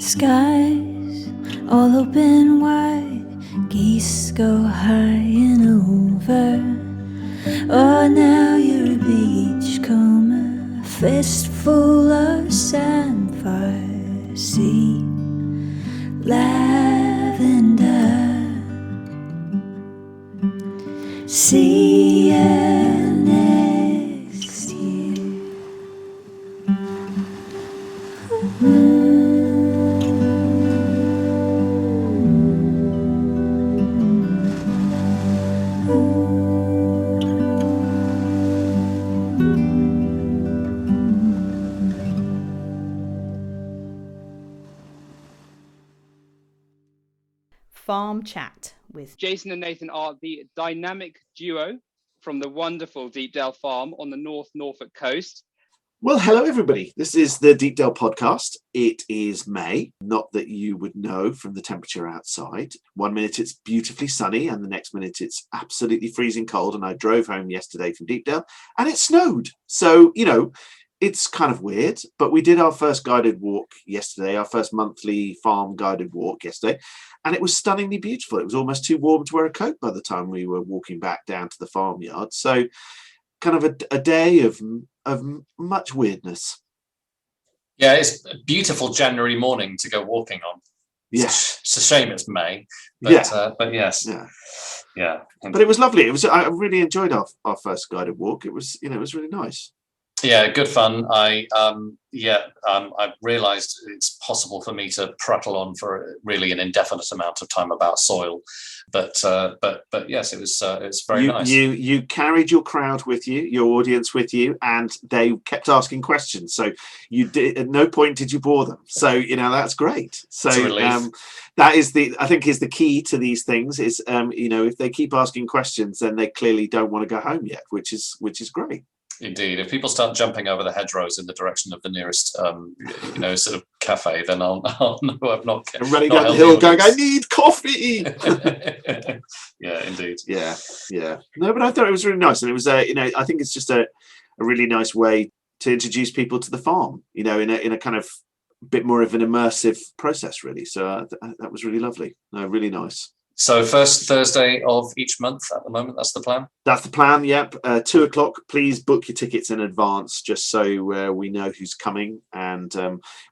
Skies all open wide, geese go high and over. Oh, now you're a beachcomber, a fistful of sandfire, sea, lavender. See you next year. Farm Chat with Jason and Nathan are the dynamic duo from the wonderful Deepdale Farm on the North Norfolk coast. Well, hello, everybody. This is the Deepdale Podcast. It is May, not that you would know from the temperature outside. 1 minute it's beautifully sunny and the next minute it's absolutely freezing cold. And I drove home yesterday from Deepdale and it snowed. So, you know, it's kind of weird, but we did our first guided walk yesterday, our first monthly farm guided walk yesterday, and it was stunningly beautiful. It was almost too warm to wear a coat by the time we were walking back down to the farmyard. So kind of a day of much weirdness. Yeah, it's a beautiful January morning to go walking on. Yeah. It's a shame it's May, but, but yes. Yeah. But it was lovely. I really enjoyed our first guided walk. It was really nice. Yeah, good fun. I realised it's possible for me to prattle on for really an indefinite amount of time about soil, but yes, it was very nice. You carried your crowd with you, your audience with you, and they kept asking questions. So you did at no point did you bore them. So that's great. So that is the key to these things. Is if they keep asking questions, then they clearly don't want to go home yet, which is great. Indeed, if people start jumping over the hedgerows in the direction of the nearest, sort of cafe, then I'll know I've not. I'm running down the hill, going, "I need coffee." Yeah, indeed. Yeah. No, but I thought it was really nice, and it was, I think it's just a really nice way to introduce people to the farm, in a kind of bit more of an immersive process, really. So that was really lovely. No, really nice. So first Thursday of each month at the moment, that's the plan? That's the plan, yep. 2:00, please book your tickets in advance just so we know who's coming, and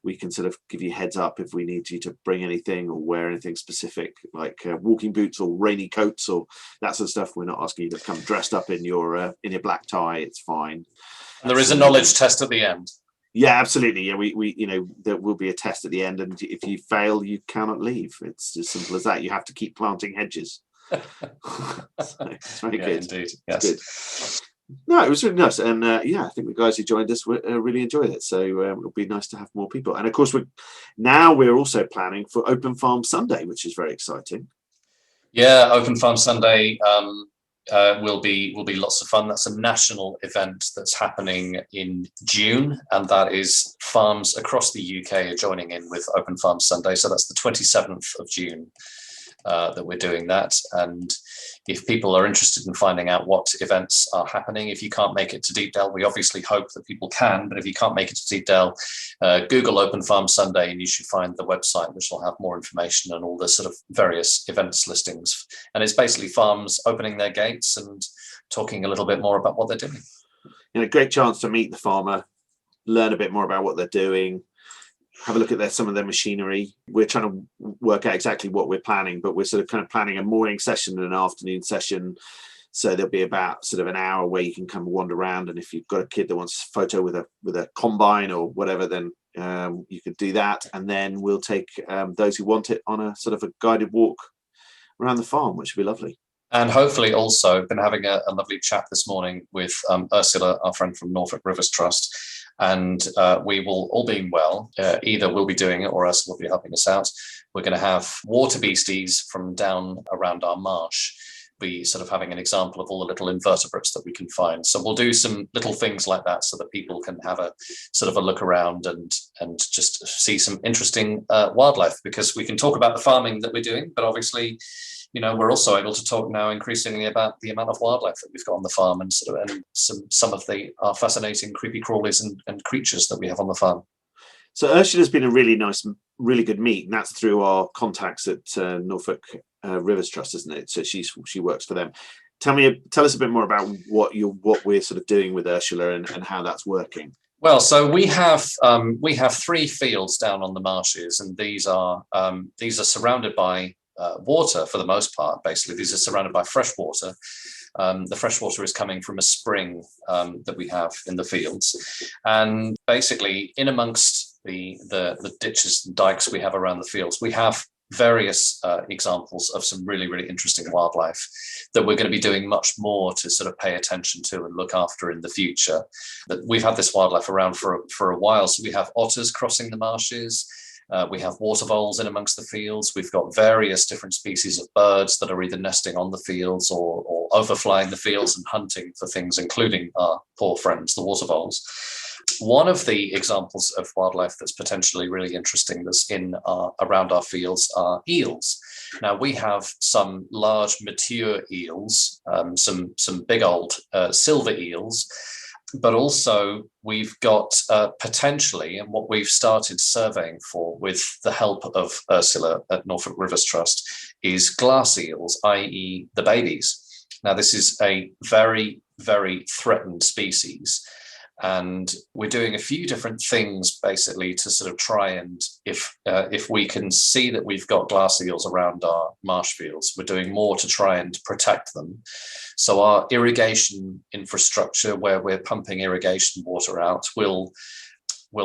we can sort of give you heads up if we need you to bring anything or wear anything specific, like walking boots or rainy coats or that sort of stuff. We're not asking you to come dressed up in your black tie. It's fine. And there is a knowledge test at the end. Yeah, absolutely. Yeah, we there will be a test at the end, and if you fail, you cannot leave. It's as simple as that. You have to keep planting hedges. So it's very good. Indeed. Yes. Good. No, it was really nice, and I think the guys who joined us really enjoyed it. So it'll be nice to have more people. And of course, we're also planning for Open Farm Sunday, which is very exciting. Yeah, Open Farm Sunday. Will be lots of fun. That's a national event that's happening in June, and that is farms across the UK are joining in with Open Farm Sunday. So that's the 27th of June that we're doing that. And if people are interested in finding out what events are happening, if you can't make it to Deepdale, we obviously hope that people can, but if you can't make it to Deepdale, Google Open Farm Sunday and you should find the website, which will have more information and all the sort of various events listings. And it's basically farms opening their gates and talking a little bit more about what they're doing. A great chance to meet the farmer, learn a bit more about what they're doing, have a look at some of their machinery. We're trying to work out exactly what we're planning, but we're sort of kind of planning a morning session and an afternoon session. So there'll be about sort of an hour where you can come and wander around. And if you've got a kid that wants a photo with a combine or whatever, then you could do that. And then we'll take those who want it on a sort of a guided walk around the farm, which would be lovely. And hopefully also been having a lovely chat this morning with Ursula, our friend from Norfolk Rivers Trust. And we will, all being well, either we'll be doing it or Ursula will be helping us out. We're going to have water beasties from down around our marsh, be sort of having an example of all the little invertebrates that we can find. So we'll do some little things like that so that people can have a sort of a look around and just see some interesting wildlife, because we can talk about the farming that we're doing, but obviously, we're also able to talk now increasingly about the amount of wildlife that we've got on the farm and some of our fascinating creepy crawlies and creatures that we have on the farm. So Ursula's been a really nice, really good meet, and that's through our contacts at Norfolk Rivers Trust, isn't it? So she works for them. Tell us a bit more about what we're sort of doing with Ursula and how that's working. Well, so we have 3 fields down on the marshes, and these are surrounded by water for the most part. Basically, these are surrounded by fresh water. The fresh water is coming from a spring that we have in the fields, and basically in amongst the ditches and dikes we have around the fields, we have various examples of some really, really interesting wildlife that we're going to be doing much more to sort of pay attention to and look after in the future. That we've had this wildlife around for a while. So we have otters crossing the marshes. We have water voles in amongst the fields. We've got various different species of birds that are either nesting on the fields or overflying the fields and hunting for things, including our poor friends, the water voles. One of the examples of wildlife that's potentially really interesting that's around our fields are eels. Now, we have some large mature eels, some big old silver eels, but also we've got potentially, and what we've started surveying for with the help of Ursula at Norfolk Rivers Trust, is glass eels, i.e. the babies. Now, this is a very, very threatened species. And we're doing a few different things basically to sort of try and if we can see that we've got glass eels around our marsh fields, we're doing more to try and protect them. So our irrigation infrastructure, where we're pumping irrigation water out, will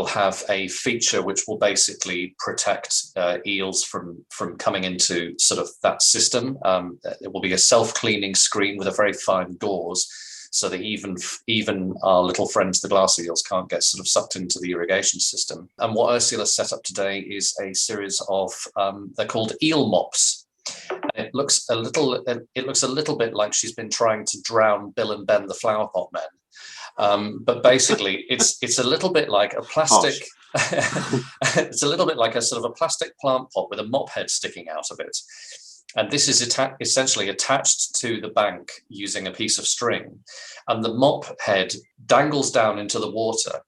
have a feature which will basically protect eels from coming into sort of that system. It will be a self-cleaning screen with a very fine gauze, so that even our little friends, the glass eels, can't get sort of sucked into the irrigation system. And what Ursula set up today is a series of they're called eel mops. And it looks a little bit like she's been trying to drown Bill and Ben, the flower pot men. But basically, it's a little bit like a plastic. It's a little bit like a sort of a plastic plant pot with a mop head sticking out of it. And this is essentially attached to the bank using a piece of string. And the mop head dangles down into the water.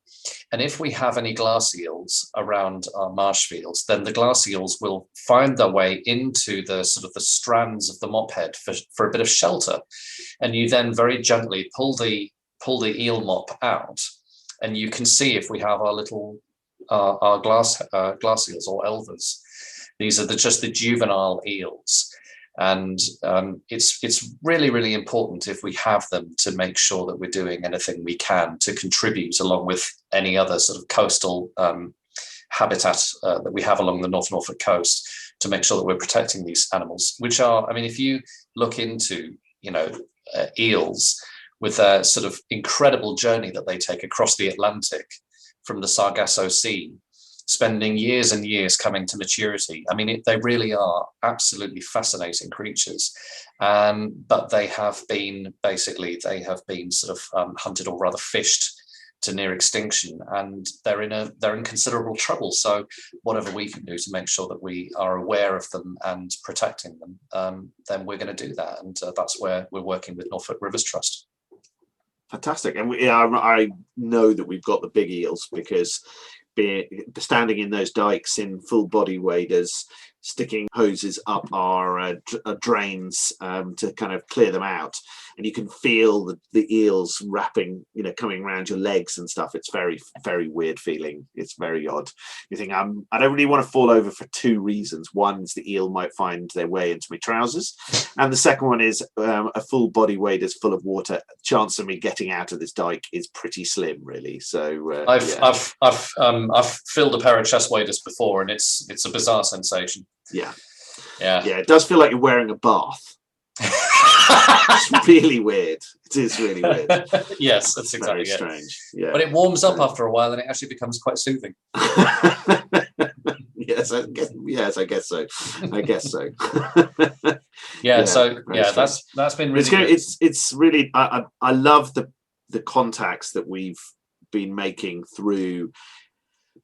And if we have any glass eels around our marsh fields, then the glass eels will find their way into the sort of the strands of the mop head for a bit of shelter. And you then very gently pull the eel mop out. And you can see if we have our little our glass eels or elvers. These are just the juvenile eels. And it's really, really important if we have them to make sure that we're doing anything we can to contribute, along with any other sort of coastal habitat that we have along the North Norfolk coast, to make sure that we're protecting these animals, which are, I mean, if you look into, eels with their sort of incredible journey that they take across the Atlantic from the Sargasso Sea, spending years and years coming to maturity. I mean, they really are absolutely fascinating creatures. But they have been sort of hunted, or rather fished, to near extinction, and they're in considerable trouble. So whatever we can do to make sure that we are aware of them and protecting them, then we're going to do that. And that's where we're working with Norfolk Rivers Trust. Fantastic. And I know that we've got the big eels because standing in those dikes in full body waders, sticking hoses up our drains to kind of clear them out, and you can feel the eels wrapping, coming around your legs and stuff. It's very, very weird feeling. It's very odd. You think I don't really want to fall over for 2 reasons. One is the eel might find their way into my trousers, and the second one is a full body waders full of water. Chance of me getting out of this dike is pretty slim, really. So I've filled a pair of chest waders before, and it's a bizarre sensation. Yeah. It does feel like you're wearing a bath. It's really weird. It is really weird. Yes, that's exactly very strange. Yeah, but it warms up after a while, and it actually becomes quite soothing. Yes, I guess so. That's been really good. It's really I love the contacts that we've been making through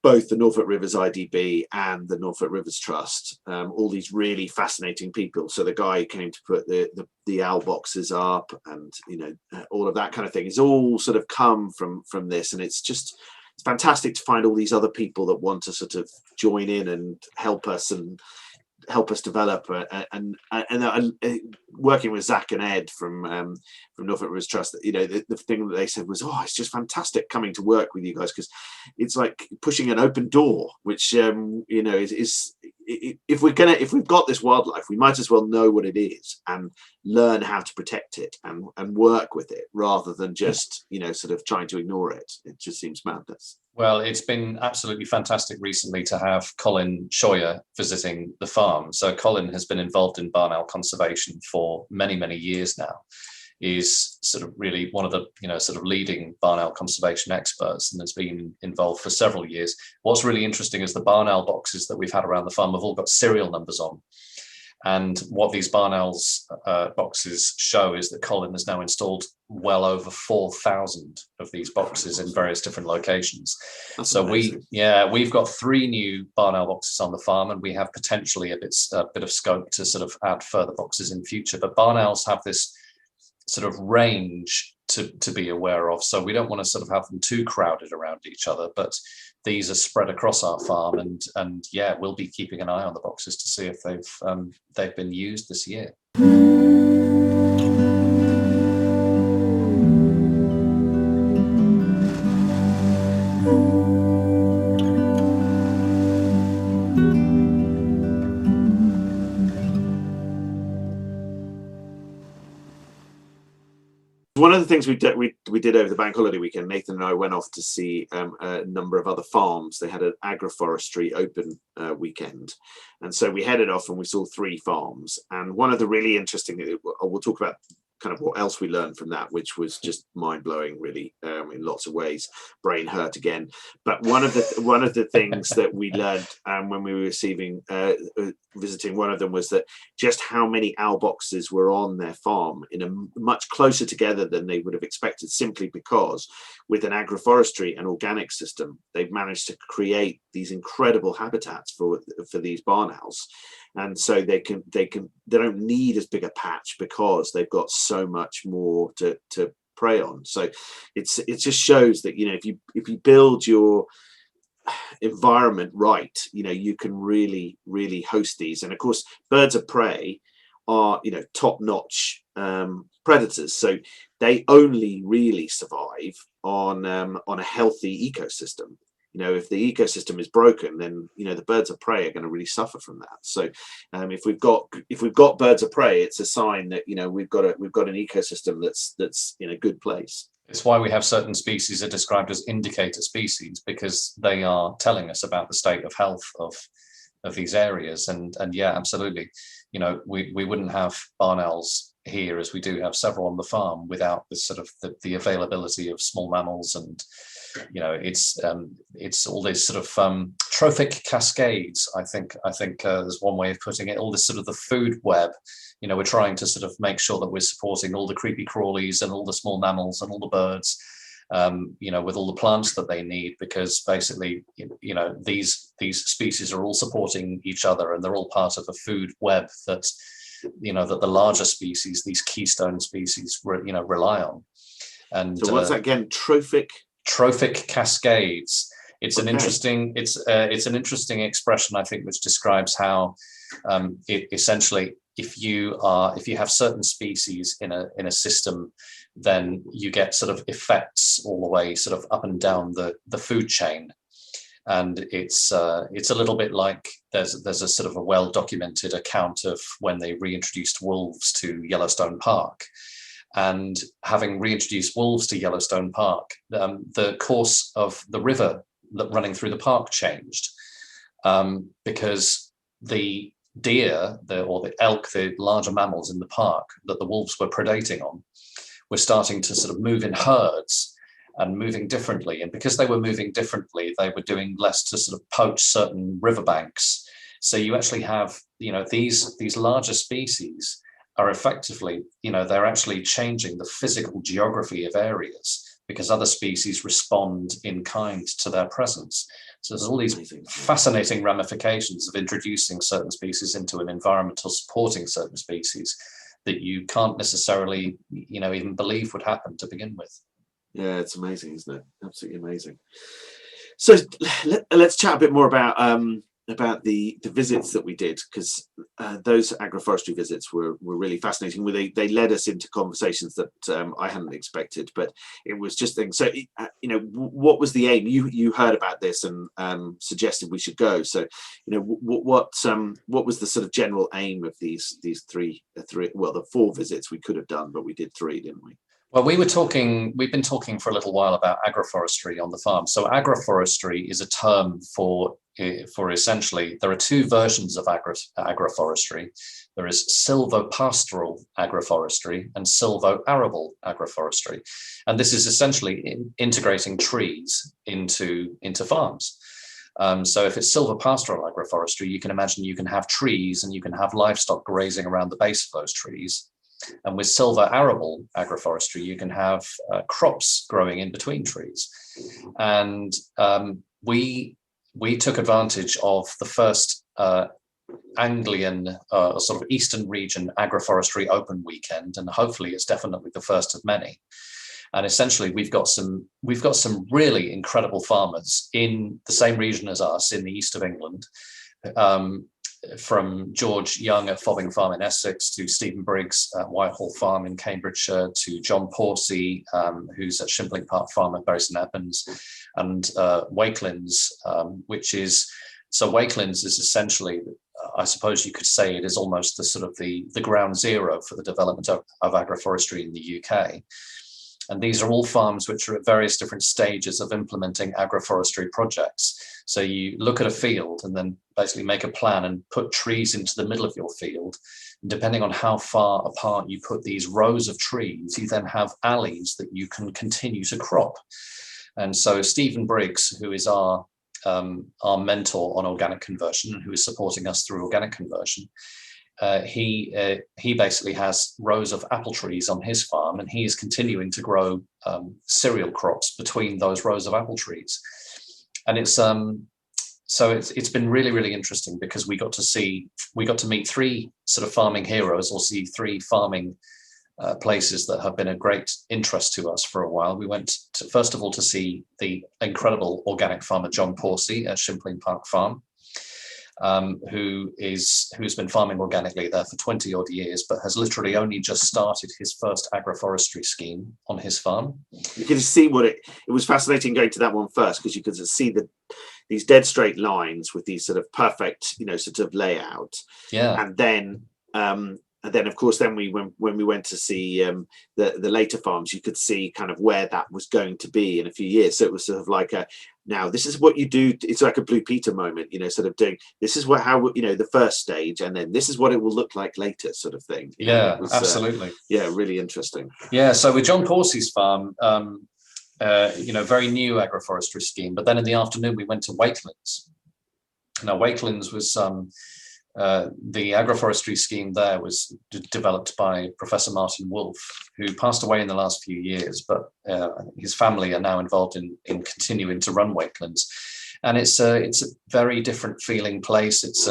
both the Norfolk Rivers IDB and the Norfolk Rivers Trust, all these really fascinating people. So the guy who came to put the owl boxes up, and all of that kind of thing, is all sort of come from this, and it's just it's fantastic to find all these other people that want to sort of join in and help us develop. And working with Zach and Ed from Norfolk Rivers Trust, you know, the thing that they said was, oh, it's just fantastic coming to work with you guys, because it's like pushing an open door, which you know is if we've got this wildlife, we might as well know what it is and learn how to protect it and work with it, rather than just, you know, sort of trying to ignore it. It just seems madness. Well, it's been absolutely fantastic recently to have Colin Scheuer visiting the farm. So Colin has been involved in barn owl conservation for many, many years now. He's sort of really one of the, you know, sort of leading barn owl conservation experts, and has been involved for several years. What's really interesting is the barn owl boxes that we've had around the farm have all got serial numbers on. And what these barn owls boxes show is that Colin has now installed well over 4,000 of these boxes in various different locations. That's so amazing. we've got 3 new barn owl boxes on the farm, and we have potentially a bit of scope to sort of add further boxes in future. But barn owls have this sort of range to be aware of, so we don't want to sort of have them too crowded around each other, but these are spread across our farm, and yeah, we'll be keeping an eye on the boxes to see if they've been used this year. One of the things we did over the bank holiday weekend, Nathan and I went off to see a number of other farms. They had an agroforestry open weekend, and so we headed off and we saw 3 farms. And one of the really interesting, we'll talk about kind of what else we learned from that, which was just mind-blowing, really, in lots of ways. Brain hurt again. But one of the things that we learned when we were visiting one of them was that just how many owl boxes were on their farm in a much closer together than they would have expected, simply because with an agroforestry and organic system, they've managed to create these incredible habitats for these barn owls. And so they don't need as big a patch because they've got so much more to prey on. So it just shows that, you know, if you build your environment right, you know, you can really host these. And of course, birds of prey are, you know, top-notch predators, so they only really survive on a healthy ecosystem. You know, if the ecosystem is broken, then, you know, the birds of prey are going to really suffer from that. So if we've got birds of prey, it's a sign that, you know, we've got an ecosystem that's in a good place. It's why we have certain species that are described as indicator species, because they are telling us about the state of health of these areas. And yeah, absolutely. You know, we wouldn't have barn owls here, as we do have several on the farm, without the sort of the availability of small mammals. And, you know, it's all these sort of trophic cascades. I think there's one way of putting it. All this sort of the food web. You know, we're trying to sort of make sure that we're supporting all the creepy crawlies and all the small mammals and all the birds, you know, with all the plants that they need, because basically, you know, these species are all supporting each other, and they're all part of a food web that, you know, that the larger species, these keystone species, you know, rely on. And so what's that again? Trophic cascades. It's an interesting expression, I think, which describes how it essentially, if you have certain species in a system, then you get sort of effects all the way sort of up and down the food chain. And it's a little bit like there's a sort of a well-documented account of when they reintroduced wolves to Yellowstone Park. And having reintroduced wolves to Yellowstone Park, the course of the river running through the park changed, because the deer, or the elk, the larger mammals in the park that the wolves were predating on, were starting to sort of move in herds and moving differently. And because they were moving differently, they were doing less to sort of poach certain riverbanks. So you actually have, you know, these larger species are effectively, you know, they're actually changing the physical geography of areas because other species respond in kind to their presence. So there's all these fascinating ramifications of introducing certain species into an environment or supporting certain species that you can't necessarily, you know, even believe would happen to begin with. Yeah, it's amazing, isn't it? Absolutely amazing. So let's chat a bit more about the visits that we did, because those agroforestry visits were really fascinating. They led us into conversations that I hadn't expected, but it was just things. So what was the aim? You heard about this and suggested we should go. So what was the sort of general aim of these three, well, the 4 visits we could have done, but we did 3, didn't we? Well, we've been talking for a little while about agroforestry on the farm. So agroforestry is a term for essentially, there are 2 versions of agroforestry. There is silvopastoral agroforestry and silvo-arable agroforestry. And this is essentially integrating trees into farms. So if it's silvopastoral agroforestry, you can imagine you can have trees and you can have livestock grazing around the base of those trees. And with silvo-arable agroforestry, you can have crops growing in between trees. And we took advantage of the first Anglian sort of Eastern region agroforestry open weekend, and hopefully it's definitely the first of many. And essentially, we've got some really incredible farmers in the same region as us in the east of England. From George Young at Fobbing Farm in Essex to Stephen Briggs at Whitehall Farm in Cambridgeshire to John Porsey, who's at Shimpling Park Farm at Bury St Edmunds, and Wakelands, Wakelands is essentially, I suppose you could say, it is almost the sort of the ground zero for the development of agroforestry in the UK. And these are all farms which are at various different stages of implementing agroforestry projects. So you look at a field and then basically make a plan and put trees into the middle of your field. And depending on how far apart you put these rows of trees, you then have alleys that you can continue to crop. And so Stephen Briggs, who is our mentor on organic conversion and who is supporting us through organic conversion, he basically has rows of apple trees on his farm, and he is continuing to grow cereal crops between those rows of apple trees. And it's been really, really interesting because we got to meet 3 sort of farming heroes, or see 3 farming places that have been a great interest to us for a while. We went to, first of all, to see the incredible organic farmer John Porsey at Shimpling Park Farm, who's been farming organically there for 20 odd years, but has literally only just started his first agroforestry scheme on his farm. You can see it was fascinating going to that one first, because you could see these dead straight lines with these sort of perfect, sort of layout. Yeah. And then of course, when we went to see the later farms, you could see kind of where that was going to be in a few years. So it was sort of like now this is what you do. It's like a Blue Peter moment, sort of doing, this is the first stage, and then this is what it will look like later, sort of thing. Yeah, absolutely. Really interesting. Yeah. So with John Porsey's farm, very new agroforestry scheme. But then in the afternoon, we went to Wakelands. Now, Wakelands was the agroforestry scheme there was developed by Professor Martin Wolf, who passed away in the last few years, but his family are now involved in continuing to run Wakelands. And it's a very different feeling place. It's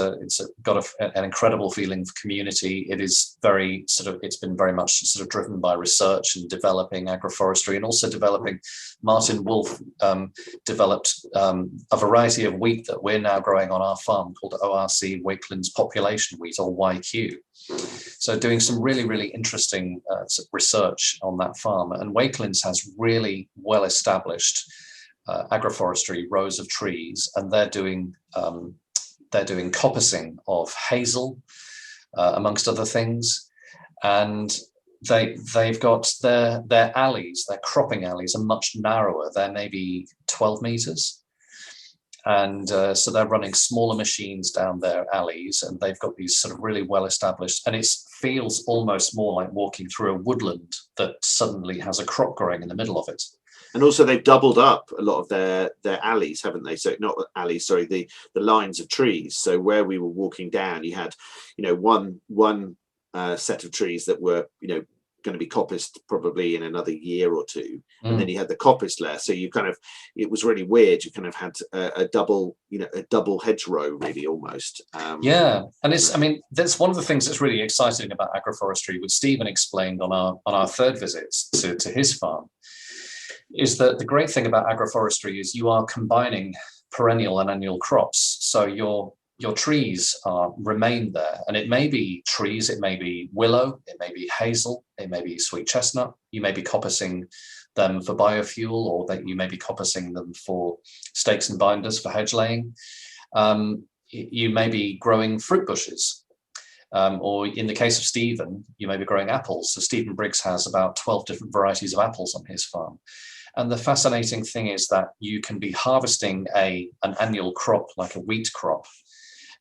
got an incredible feeling of community. It is it's been very much sort of driven by research and developing agroforestry, and also developing. Martin Wolf developed a variety of wheat that we're now growing on our farm called ORC Wakelands Population Wheat, or YQ. So doing some really, really interesting research on that farm. And Wakelands has really well established agroforestry, rows of trees, and they're doing coppicing of hazel, amongst other things. And they've got their alleys, their cropping alleys are much narrower. They're maybe 12 meters. And so they're running smaller machines down their alleys, and they've got these sort of really well established, and it feels almost more like walking through a woodland that suddenly has a crop growing in the middle of it. And also they've doubled up a lot of their alleys, haven't they? So not alleys, sorry, the lines of trees. So where we were walking down, you had, one set of trees that were, going to be coppiced probably in another year or two. And then you had the coppice layer. So it was really weird. You kind of had a double hedgerow, really, almost. And that's one of the things that's really exciting about agroforestry, which Stephen explained on our third visit to his farm, is that the great thing about agroforestry is you are combining perennial and annual crops. So your trees remain there, and it may be trees, it may be willow, it may be hazel, it may be sweet chestnut. You may be coppicing them for biofuel, or that you may be coppicing them for stakes and binders for hedge laying. You may be growing fruit bushes, or in the case of Stephen, you may be growing apples. So Stephen Briggs has about 12 different varieties of apples on his farm. And the fascinating thing is that you can be harvesting an annual crop like a wheat crop,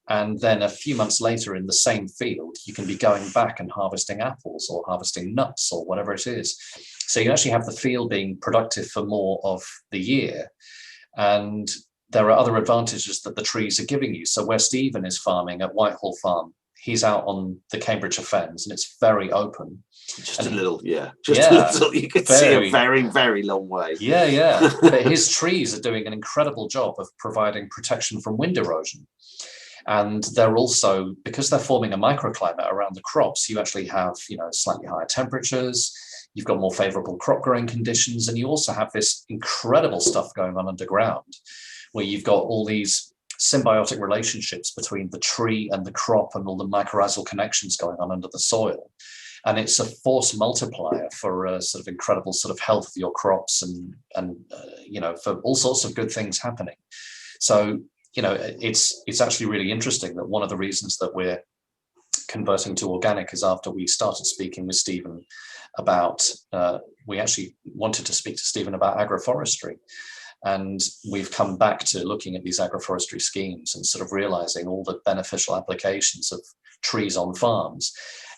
and then a few months later in the same field, you can be going back and harvesting apples or harvesting nuts or whatever it is. So you actually have the field being productive for more of the year. And there are other advantages that the trees are giving you. So where Stephen is farming at Whitehall Farm, he's out on the Cambridgeshire Fens, and it's very open. Just a little. You could see a very, very long way. Yeah. But his trees are doing an incredible job of providing protection from wind erosion. And they're also, because they're forming a microclimate around the crops, you actually have, slightly higher temperatures, you've got more favorable crop growing conditions, and you also have this incredible stuff going on underground, where you've got all these symbiotic relationships between the tree and the crop and all the mycorrhizal connections going on under the soil. And it's a force multiplier for a sort of incredible sort of health of your crops and for all sorts of good things happening. So, it's actually really interesting that one of the reasons that we're converting to organic is after we started speaking with Stephen about, we actually wanted to speak to Stephen about agroforestry. And we've come back to looking at these agroforestry schemes and sort of realizing all the beneficial applications of trees on farms.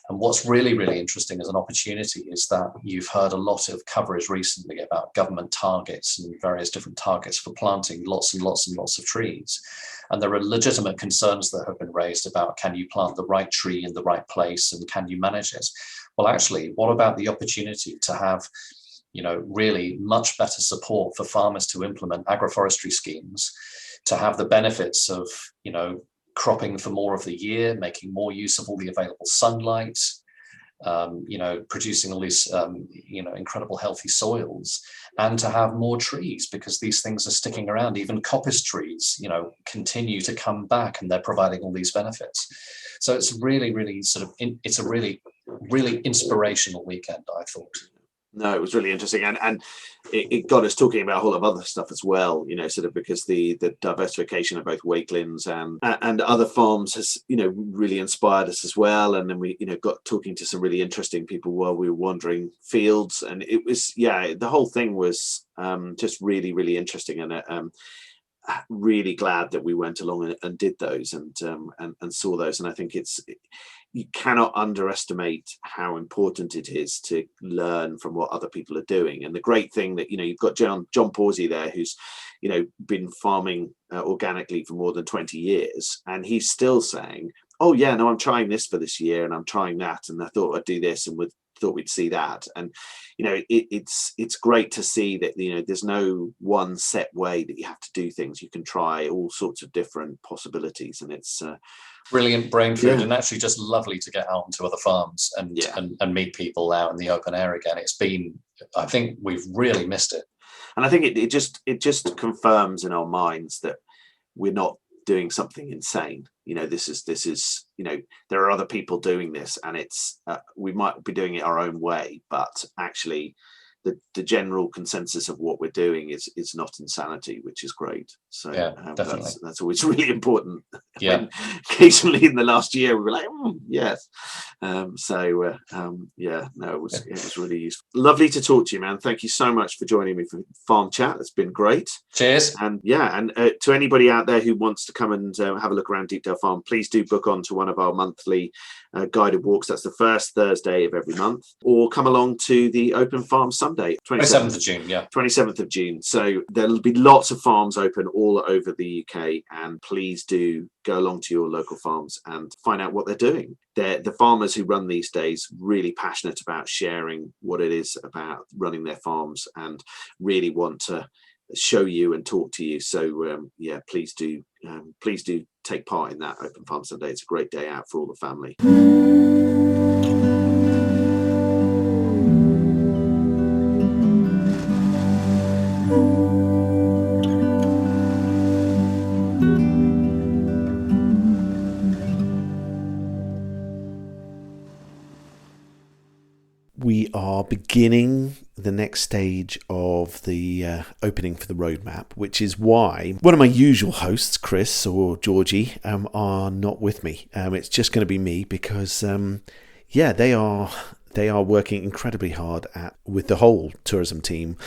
And what's really, really interesting as an opportunity is that you've heard a lot of coverage recently about government targets and various different targets for planting lots and lots and lots of trees. And there are legitimate concerns that have been raised about, can you plant the right tree in the right place and can you manage it? Well, actually, what about the opportunity to have really much better support for farmers to implement agroforestry schemes, to have the benefits of, cropping for more of the year, making more use of all the available sunlight, producing all these, incredible healthy soils, and to have more trees because these things are sticking around. Even coppice trees, continue to come back and they're providing all these benefits. So it's really, really it's a really, really inspirational weekend, I thought. No, it was really interesting, and it got us talking about a whole lot of other stuff as well. Because the diversification of both Wakelands and other farms has really inspired us as well. And then we got talking to some really interesting people while we were wandering fields, and it was the whole thing was just really, really interesting, and really glad that we went along and did those and saw those. And I think you cannot underestimate how important it is to learn from what other people are doing. And the great thing that you've got John Pawsey there, who's been farming organically for more than 20 years, and he's still saying, oh yeah, no, I'm trying this for this year and I'm trying that, and I thought I'd do this and thought we'd see that. And it's great to see that there's no one set way that you have to do things. You can try all sorts of different possibilities, and it's brilliant brain food, and actually just lovely to get out onto other farms and meet people out in the open air again. I think we've really missed it, and I think it just confirms in our minds that we're not doing something insane. This is there are other people doing this, and it's we might be doing it our own way, but actually the general consensus of what we're doing is not insanity, which is great. So definitely. That's always really important. Yeah. Occasionally in the last year we were like, yes. It was really useful. Lovely to talk to you, man. Thank you so much for joining me for Farm Chat. It's been great. Cheers. And to anybody out there who wants to come and have a look around Deepdale Farm, please do book on to one of our monthly guided walks. That's the first Thursday of every month, or come along to the Open Farm Sunday, 27th of June. 27th of June. So there'll be lots of farms open all over the UK, and please do go along to your local farms and find out what they're doing. The farmers who run these days really passionate about sharing what it is about running their farms and really want to show you and talk to you. So please do take part in that Open Farm Sunday. It's a great day out for all the family. are beginning the next stage of the opening for the roadmap, which is why one of my usual hosts, Chris or Georgie, are not with me. It's just going to be me because, they are working incredibly hard with the whole tourism team,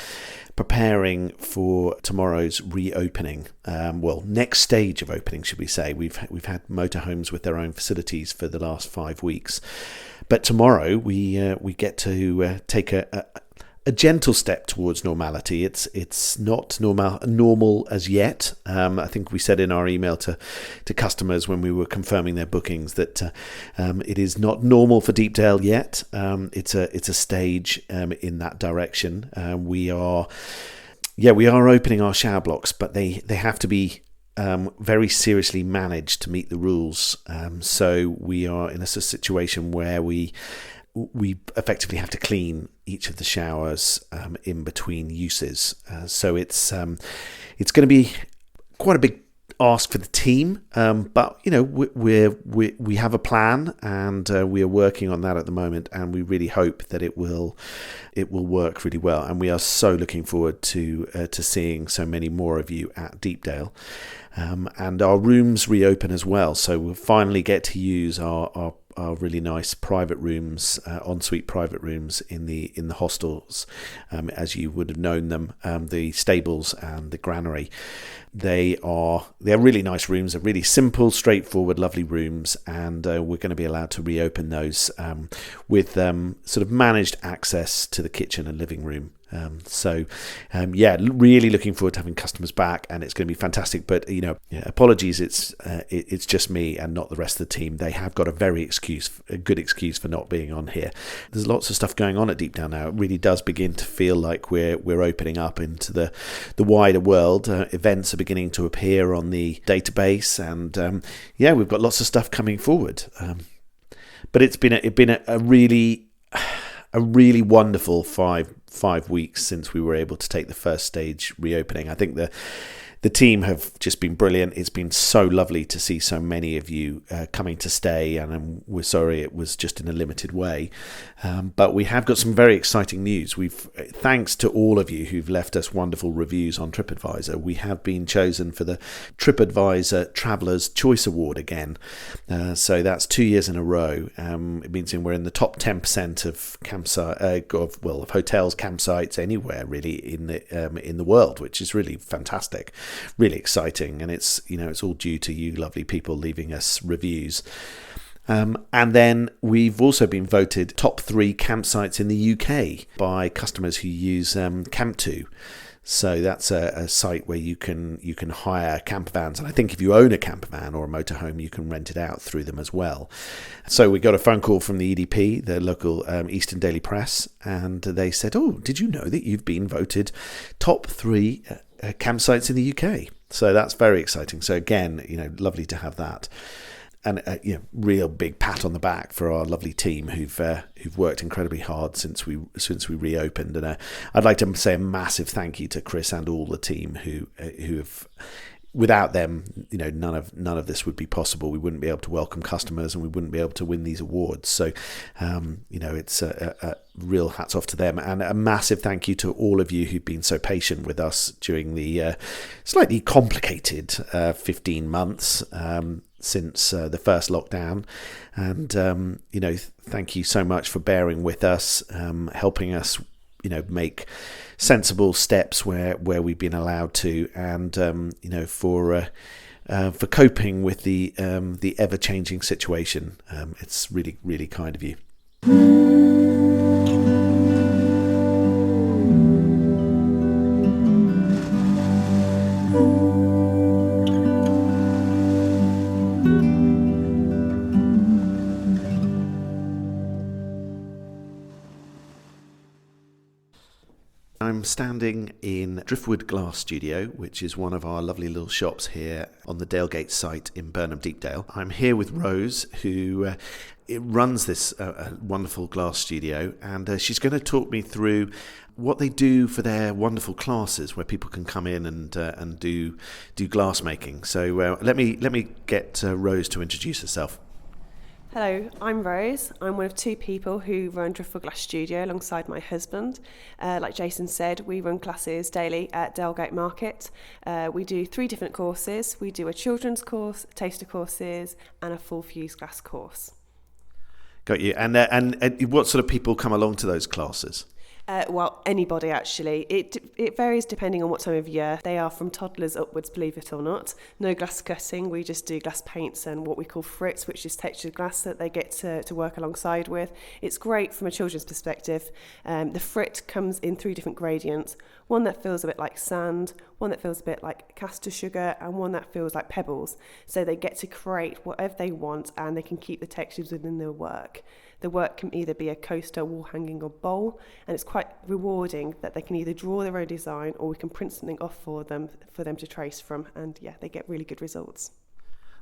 preparing for tomorrow's reopening. Next stage of opening, should we say? We've had motorhomes with their own facilities for the last 5 weeks, but tomorrow we get to take a gentle step towards normality. It's not normal as yet. I think we said in our email to customers when we were confirming their bookings that it is not normal for Deepdale yet. It's a stage in that direction. We are opening our shower blocks, but they have to be very seriously managed to meet the rules. So we are in a situation where we effectively have to clean each of the showers in between uses. So it's going to be quite a big ask for the team, but we have a plan, and we are working on that at the moment, and we really hope that it will work really well. And we are so looking forward to seeing so many more of you at Deepdale. And our rooms reopen as well, so we'll finally get to use our really nice private rooms, ensuite private rooms in the hostels, as you would have known them, the stables and the granary. They're really nice rooms. They're really simple, straightforward, lovely rooms, and we're going to be allowed to reopen those with sort of managed access to the kitchen and living room. Really looking forward to having customers back, and it's going to be fantastic. But apologies, it's just me and not the rest of the team. They have got a good excuse for not being on here. There's lots of stuff going on at Deepdale now. It really does begin to feel like we're opening up into the wider world. Events are beginning to appear on the database, and we've got lots of stuff coming forward. But it's been a really wonderful five weeks since we were able to take the first stage reopening. I think the team have just been brilliant. It's been so lovely to see so many of you coming to stay, and we're sorry it was just in a limited way. But we have got some very exciting news. Thanks to all of you who've left us wonderful reviews on TripAdvisor, we have been chosen for the TripAdvisor Traveller's Choice Award again. So that's 2 years in a row. It means we're in the top 10% of of hotels, campsites, anywhere really in the world, which is really fantastic. Really exciting, and it's all due to you lovely people leaving us reviews. And then we've also been voted top 3 campsites in the UK by customers who use Camp2. So that's a site where you can hire camper vans, and I think if you own a camper van or a motorhome, you can rent it out through them as well. So we got a phone call from the EDP, the local Eastern Daily Press, and they said, "Oh, did you know that you've been voted top 3 campsites in the UK?" So that's very exciting. So again, lovely to have that. And real big pat on the back for our lovely team who've worked incredibly hard since we reopened. And I'd like to say a massive thank you to Chris and all the team who have. Without them, none of this would be possible. We wouldn't be able to welcome customers, and we wouldn't be able to win these awards. So, it's a real hats off to them, and a massive thank you to all of you who've been so patient with us during the slightly complicated 15 months since the first lockdown. And thank you so much for bearing with us, helping us, make sensible steps where we've been allowed to, and for coping with the ever-changing situation. It's really, really kind of you. I'm standing in Driftwood Glass Studio, which is one of our lovely little shops here on the Dalegate site in Burnham Deepdale. I'm here with Rose, who runs this wonderful glass studio, and she's going to talk me through what they do for their wonderful classes where people can come in and do glass making. So let me get Rose to introduce herself. Hello, I'm Rose. I'm one of two people who run Driftwood Glass Studio alongside my husband. Like Jason said, we run classes daily at Dalegate Market. We do 3 different courses. We do a children's course, taster courses, and a full fused glass course. Got you. And what sort of people come along to those classes? Well, anybody actually. It varies depending on what time of year. They are from toddlers upwards, believe it or not. No glass cutting, we just do glass paints and what we call frits, which is textured glass that they get to work alongside with. It's great from a children's perspective. The frit comes in 3 different gradients. One that feels a bit like sand, one that feels a bit like caster sugar, and one that feels like pebbles. So they get to create whatever they want and they can keep the textures within their work. The work can either be a coaster, wall hanging or bowl, and it's quite rewarding that they can either draw their own design or we can print something off for them to trace from, and yeah, they get really good results.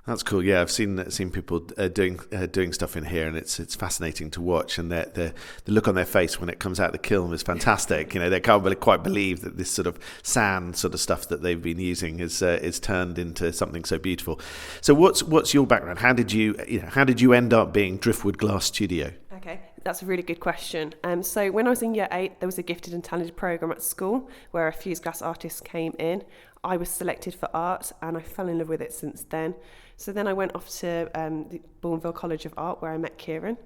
That's cool. Yeah, I've seen people doing stuff in here, and it's fascinating to watch. And the look on their face when it comes out of the kiln is fantastic. You know, they can't really quite believe that this sort of sand sort of stuff that they've been using is turned into something so beautiful. So what's your background? How did you end up being Driftwood Glass Studio? Okay, that's a really good question. So when I was in year 8, there was a gifted and talented programme at school where a fused glass artists came in. I was selected for art and I fell in love with it since then. So then I went off to the Bourneville College of Art where I met Kieran.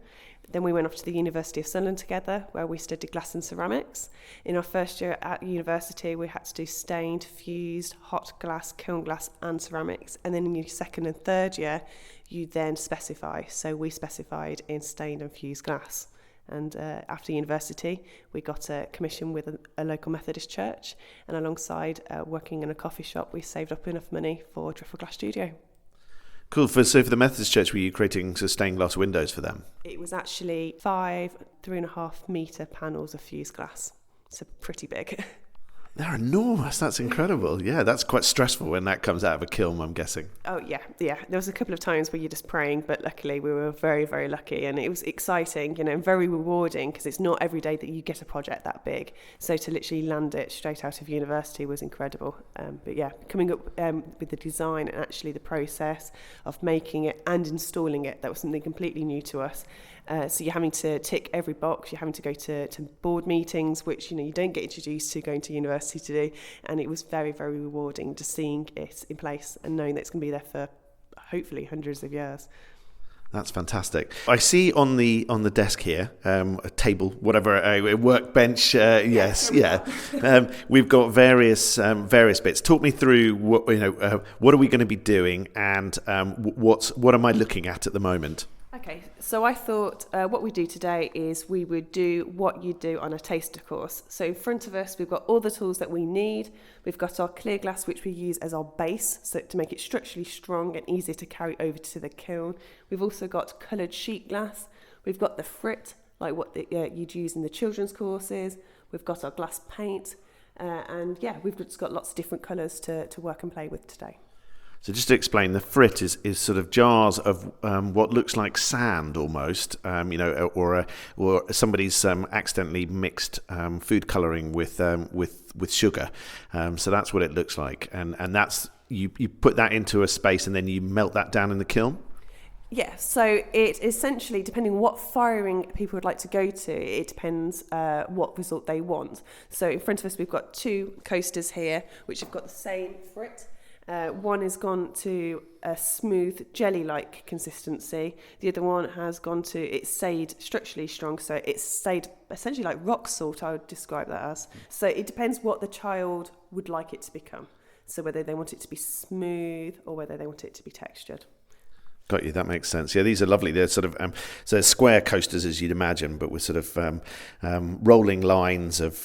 Then we went off to the University of Sunderland together where we studied glass and ceramics. In our first year at university, we had to do stained, fused, hot glass, kiln glass and ceramics. And then in your second and third year, you then specify. So we specified in stained and fused glass. And after university, we got a commission with a local Methodist church. And alongside working in a coffee shop, we saved up enough money for Driftwood Glass Studio. Cool. So for the Methodist church, were you creating stained glass windows for them? It was actually 5 3.5 metre panels of fused glass. So pretty big. They're enormous. That's incredible. Yeah, that's quite stressful when that comes out of a kiln, I'm guessing. Oh, yeah. There was a couple of times where you're just praying, but luckily we were very, very lucky. And it was exciting, and very rewarding because it's not every day that you get a project that big. So to literally land it straight out of university was incredible. But yeah, coming up with the design and actually the process of making it and installing it, that was something completely new to us. So you're having to tick every box, you're having to go to board meetings, which you don't get introduced to going to university to do, and it was very, very rewarding just seeing it in place and knowing that it's going to be there for hopefully hundreds of years. That's fantastic. I see on the desk here a table, whatever, a workbench. Yes, yeah. We've got various bits. Talk me through what are we going to be doing, and what am I looking at the moment? Okay, so I thought what we do today is we would do what you do on a taster course. So in front of us, we've got all the tools that we need. We've got our clear glass, which we use as our base, so to make it structurally strong and easier to carry over to the kiln. We've also got coloured sheet glass. We've got the frit, like what you'd use in the children's courses. We've got our glass paint. And yeah, we've just got lots of different colours to work and play with today. So just to explain, the frit is sort of jars of what looks like sand almost, or somebody's accidentally mixed food colouring with sugar. So that's what it looks like, and that's you put that into a space and then you melt that down in the kiln. Yeah, so it essentially, depending on what firing people would like to go to, it depends what result they want. So in front of us, we've got 2 coasters here, which have got the same frit. One has gone to a smooth jelly-like consistency. The other one has gone to, it's stayed structurally strong, so it's stayed essentially like rock salt, I would describe that as. So it depends what the child would like it to become. So whether they want it to be smooth or whether they want it to be textured. Got you. That makes sense. Yeah, these are lovely. They're sort of so square coasters, as you'd imagine, but with sort of rolling lines of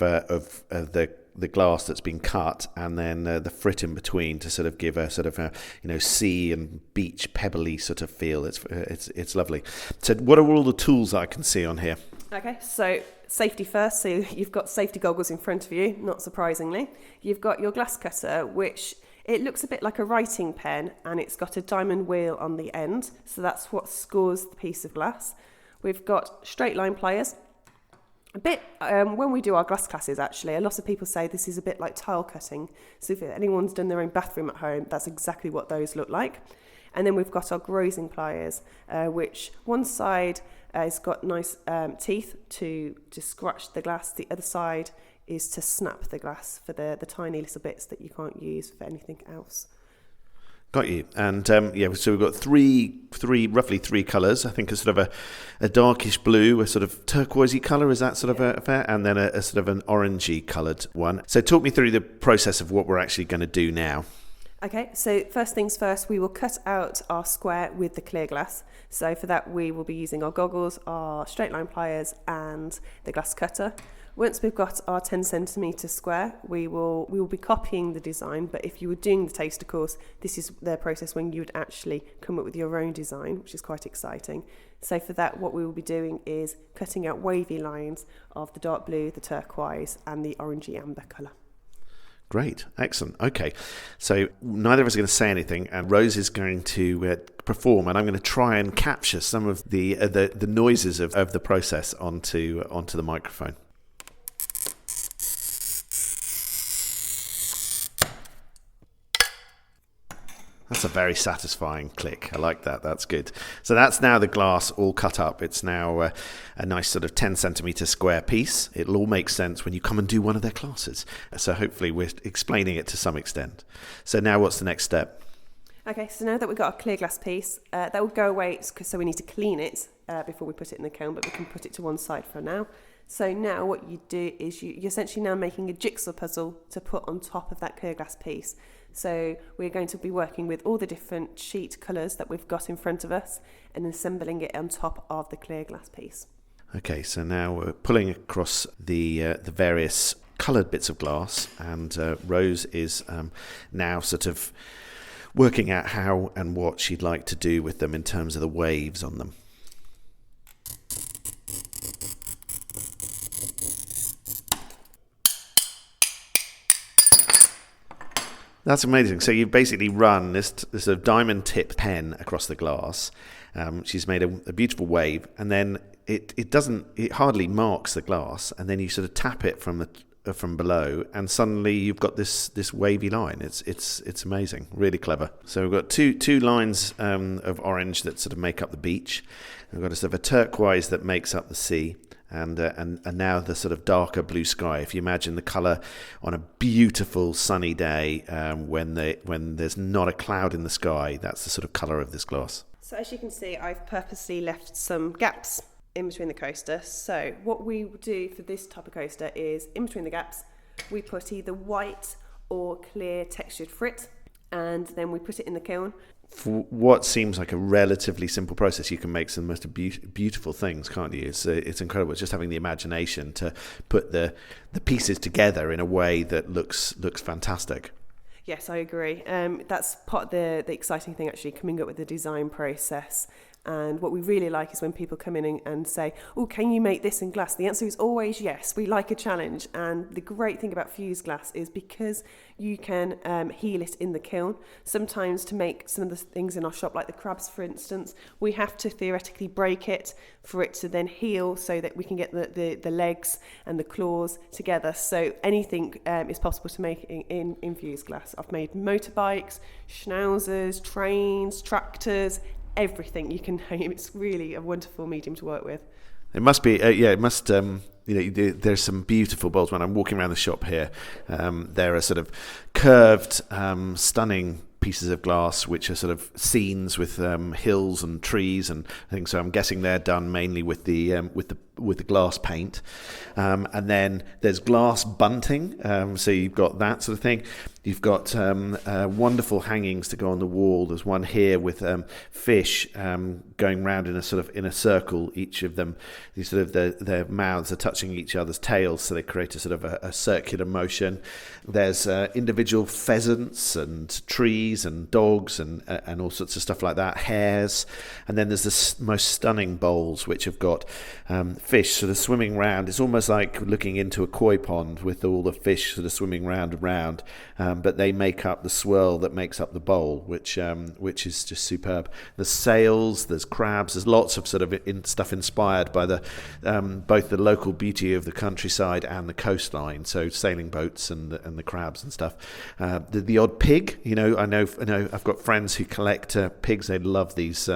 the glass that's been cut, and then the frit in between to sort of give a sort of sea and beach pebbly sort of feel. It's lovely. So, what are all the tools that I can see on here? Okay, so safety first. So you've got safety goggles in front of you. Not surprisingly, you've got your glass cutter, which it looks a bit like a writing pen, and it's got a diamond wheel on the end. So that's what scores the piece of glass. We've got straight line pliers. A bit, when we do our glass classes, actually, a lot of people say this is a bit like tile cutting. So if anyone's done their own bathroom at home, that's exactly what those look like. And then we've got our grazing pliers, which one side has got nice teeth to scratch the glass. The other side is to snap the glass for the tiny little bits that you can't use for anything else. Got you. And so we've got roughly three colours. I think a sort of a darkish blue, a sort of turquoisey colour. Is that sort of a fair? And then a sort of an orangey coloured one. So talk me through the process of what we're actually going to do now. Okay, so first things first, we will cut out our square with the clear glass. So for that, we will be using our goggles, our straight line pliers, and the glass cutter. Once we've got our 10 centimetre square, we will be copying the design, but if you were doing the taster course, this is the process when you would actually come up with your own design, which is quite exciting. So for that, what we will be doing is cutting out wavy lines of the dark blue, the turquoise, and the orangey amber colour. Great, excellent. Okay, so neither of us are going to say anything, and Rose is going to perform, and I'm going to try and capture some of the noises of the process onto the microphone. That's a very satisfying click. I like that. That's good. So that's now the glass all cut up. It's now a nice sort of 10 centimetre square piece. It'll all make sense when you come and do one of their classes. So hopefully we're explaining it to some extent. So now what's the next step? Okay, so now that we've got a clear glass piece, that will go away, so we need to clean it before we put it in the kiln, but we can put it to one side for now. So now what you do is you're essentially now making a jigsaw puzzle to put on top of that clear glass piece. So we're going to be working with all the different sheet colours that we've got in front of us and assembling it on top of the clear glass piece. Okay, so now we're pulling across the various coloured bits of glass, and Rose is now sort of working out how and what she'd like to do with them in terms of the waves on them. That's amazing. So you basically run this sort of diamond tip pen across the glass. She's made a beautiful wave, and then it hardly marks the glass, and then you sort of tap it from below, and suddenly you've got this wavy line. It's amazing, really clever. So we've got two lines of orange that sort of make up the beach. We've got a sort of a turquoise that makes up the sea. And now the sort of darker blue sky. If you imagine the colour on a beautiful sunny day when there's not a cloud in the sky, that's the sort of colour of this glass. So as you can see, I've purposely left some gaps in between the coaster. So what we do for this type of coaster is in between the gaps, we put either white or clear textured frit, and then we put it in the kiln. For what seems like a relatively simple process, you can make some most beautiful things, can't you? It's incredible. It's just having the imagination to put the pieces together in a way that looks fantastic. Yes, I agree. That's part of the exciting thing, actually, coming up with the design process. And what we really like is when people come in and say, oh, can you make this in glass? The answer is always yes. We like a challenge. And the great thing about fused glass is because you can heal it in the kiln. Sometimes to make some of the things in our shop, like the crabs, for instance, we have to theoretically break it for it to then heal so that we can get the legs and the claws together. So anything is possible to make in fused glass. I've made motorbikes, schnauzers, trains, tractors, everything you can name. It's really a wonderful medium to work with. It must be, it must. There's some beautiful bowls. When I'm walking around the shop here, there are sort of curved, stunning pieces of glass, which are sort of scenes with hills and trees and things. So I'm guessing they're done mainly with the glass paint, and then there's glass bunting. So you've got that sort of thing. You've got wonderful hangings to go on the wall. There's one here with fish going round in a circle. Each of them, these sort of their mouths are touching each other's tails, so they create a sort of a circular motion. There's individual pheasants and trees and dogs and all sorts of stuff like that. Hares, and then there's the most stunning bowls which have got fish sort of swimming round. It's almost like looking into a koi pond with all the fish sort of swimming round and round, but they make up the swirl that makes up the bowl, which is just superb. There's sails, there's crabs, there's lots of sort of stuff inspired by the both the local beauty of the countryside and the coastline, so sailing boats and the crabs and stuff. The odd pig, I know I've got friends who collect pigs. They love these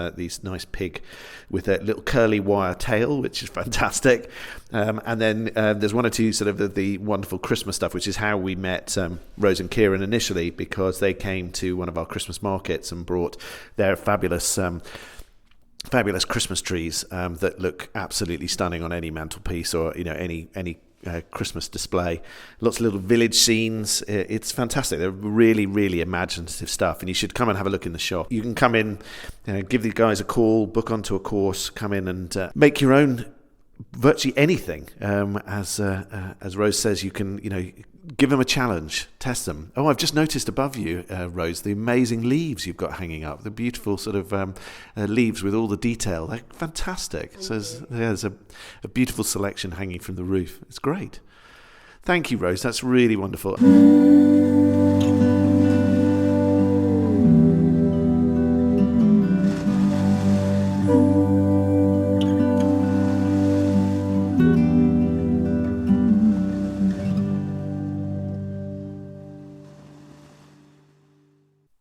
nice pig with a little curly wire tail, which is fantastic. And then there's one or two sort of the wonderful Christmas stuff, which is how we met Rose and Kieran initially, because they came to one of our Christmas markets and brought their fabulous Christmas trees that look absolutely stunning on any mantelpiece or any Christmas display. Lots of little village scenes. It's fantastic. They're really, really imaginative stuff, and you should come and have a look in the shop. You can come in, give the guys a call, book onto a course, come in and make your own virtually anything. As Rose says, you can give them a challenge, test them. Oh, I've just noticed above you, Rose, the amazing leaves you've got hanging up, the beautiful sort of leaves with all the detail. They're fantastic. So there's a beautiful selection hanging from the roof. It's great. Thank you, Rose. That's really wonderful.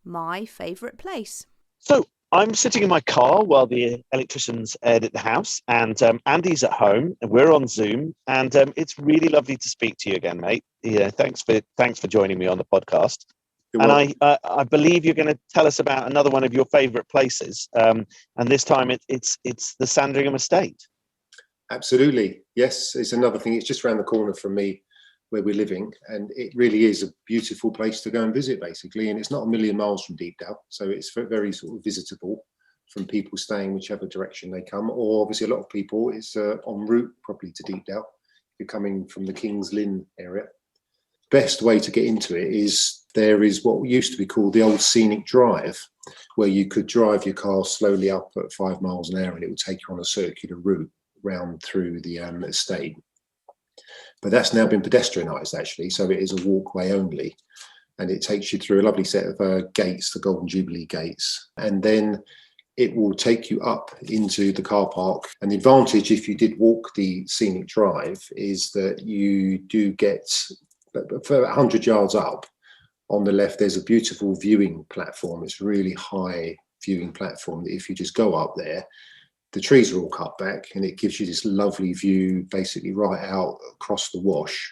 My favourite place. So I'm sitting in my car while the electricians edit the house, and Andy's at home, and we're on Zoom, and it's really lovely to speak to you again, mate. Yeah, thanks for joining me on the podcast. And I believe you're going to tell us about another one of your favourite places, and this time it's the Sandringham Estate. Absolutely, yes. It's another thing. It's just around the corner from me, where we're living, and it really is a beautiful place to go and visit, basically. And it's not a million miles from Deepdale, so it's very sort of visitable from people staying whichever direction they come, or obviously a lot of people it's en route probably to Deepdale. You're coming from the King's Lynn area. Best way to get into it is there is what used to be called the old scenic drive, where you could drive your car slowly up at 5 miles an hour and it would take you on a circular route round through the estate. But that's now been pedestrianised, actually, so it is a walkway only, and it takes you through a lovely set of gates, the Golden Jubilee gates, and then it will take you up into the car park. And the advantage, if you did walk the scenic drive, is that you do get, for 100 yards up, on the left, there's a beautiful viewing platform. It's a really high viewing platform that if you just go up there, the trees are all cut back and it gives you this lovely view basically right out across the wash,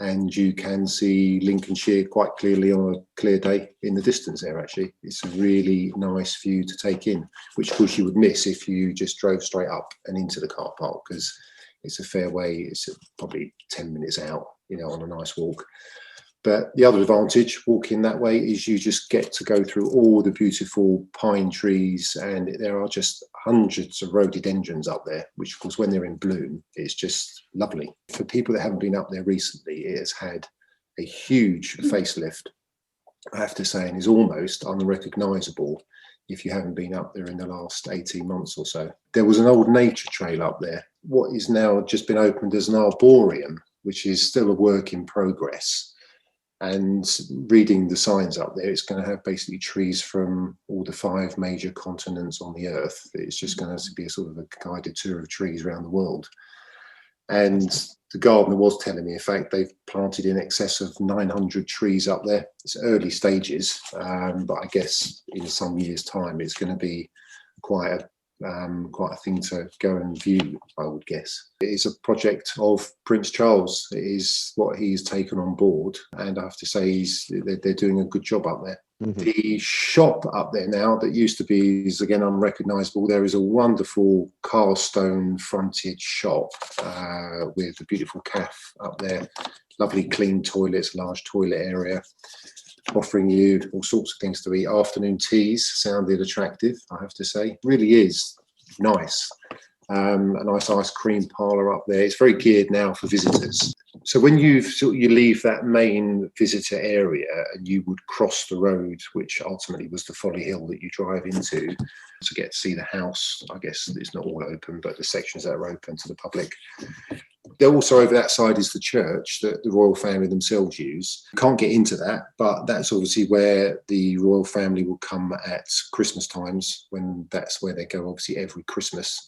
and you can see Lincolnshire quite clearly on a clear day in the distance there. Actually, it's a really nice view to take in, which of course you would miss if you just drove straight up and into the car park, because it's a fair way. It's probably 10 minutes out, on a nice walk. But the other advantage walking that way is you just get to go through all the beautiful pine trees, and there are just hundreds of rhododendrons up there, which of course when they're in bloom, it's just lovely. For people that haven't been up there recently, it has had a huge facelift, I have to say, and is almost unrecognisable if you haven't been up there in the last 18 months or so. There was an old nature trail up there, what is now just been opened as an arboretum, which is still a work in progress. And reading the signs up there, it's going to have basically trees from all the 5 major continents on the earth. It's just going to be a sort of a guided tour of trees around the world. And the gardener was telling me, in fact, they've planted in excess of 900 trees up there. It's early stages, but I guess in some years' time, it's going to be quite a thing to go and view, I would guess. It is a project of Prince Charles. It is what he's taken on board, and I have to say they're doing a good job up there. Mm-hmm. The shop up there now that used to be is again unrecognisable. There is a wonderful Carstone fronted shop with a beautiful cafe up there, lovely clean toilets, large toilet area, offering you all sorts of things to eat. Afternoon teas sounded attractive, I have to say. Really is nice. a nice ice cream parlour up there. It's very geared now for visitors. So when you leave that main visitor area and you would cross the road, which ultimately was the Folly Hill that you drive into to get to see the house. I guess it's not all open, but the sections that are open to the public. There also over that side is the church that the royal family themselves use. You can't get into that, but that's obviously where the royal family will come at Christmas times, when that's where they go obviously every Christmas.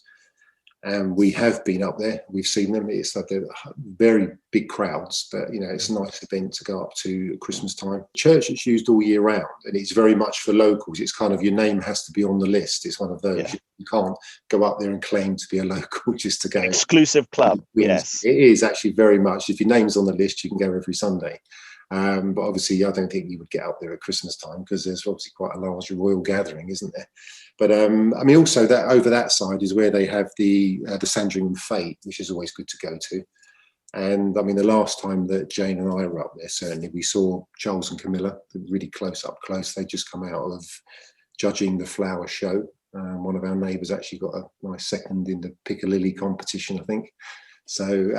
And we have been up there. We've seen them. It's like they're very big crowds, but it's a nice event to go up to at Christmas time. Church is used all year round, and it's very much for locals. It's kind of your name has to be on the list. It's one of those. Yeah. You can't go up there and claim to be a local just to go. Exclusive club. Yes, it is actually very much. If your name's on the list, you can go every Sunday. But obviously, I don't think you would get up there at Christmas time because there's obviously quite a large royal gathering, isn't there? But also that over that side is where they have the Sandringham Fete, which is always good to go to. And the last time that Jane and I were up there, certainly we saw Charles and Camilla really close. They just come out of judging the flower show. One of our neighbours actually got a nice second in the Piccadilly competition, I think. So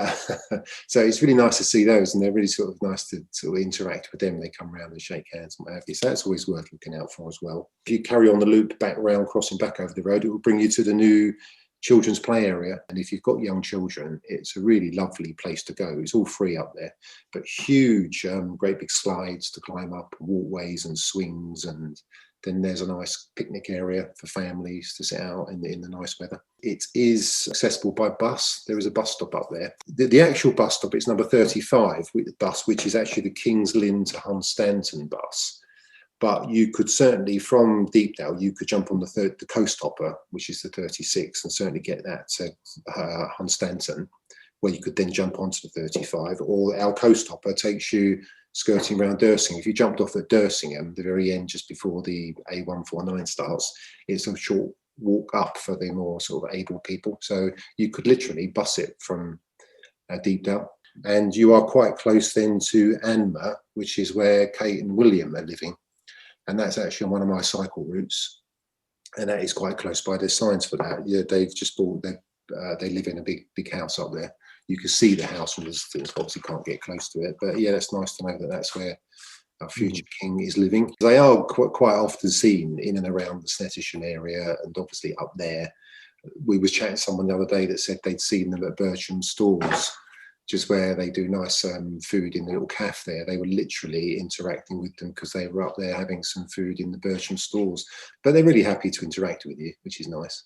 it's really nice to see those, and they're really sort of nice to sort of interact with them. They come around and shake hands and what have you. So that's always worth looking out for as well. If you carry on the loop back round, crossing back over the road, it will bring you to the new children's play area. And if you've got young children, it's a really lovely place to go. It's all free up there, but huge, great big slides to climb up, walkways and swings, and then there's a nice picnic area for families to sit out in the nice weather. It is accessible by bus. There is a bus stop up there. The actual bus stop is number 35 with the bus, which is actually the King's Lynn to Hunstanton bus. But you could certainly, from Deepdale, you could jump on the coast hopper, which is the 36, and certainly get that to Hunstanton, where you could then jump onto the 35. Or our coast hopper takes you skirting around Dersingham. If you jumped off at Dersingham, the very end, just before the A149 starts, it's a short walk up for the more sort of able people. So you could literally bus it from Deepdale. And you are quite close then to Anmer, which is where Kate and William are living. And that's actually on one of my cycle routes. And that is quite close by. There's signs for that. Yeah, they've just bought, they live in a big house up there. You can see the house from the distance, obviously can't get close to it. But yeah, that's nice to know that that's where our future king is living. They are quite often seen in and around the Snettisham area, and obviously up there. We was chatting to someone the other day that said they'd seen them at Bircham Stores, just where they do nice food in the little cafe there. They were literally interacting with them because they were up there having some food in the Bircham Stores. But they're really happy to interact with you, which is nice.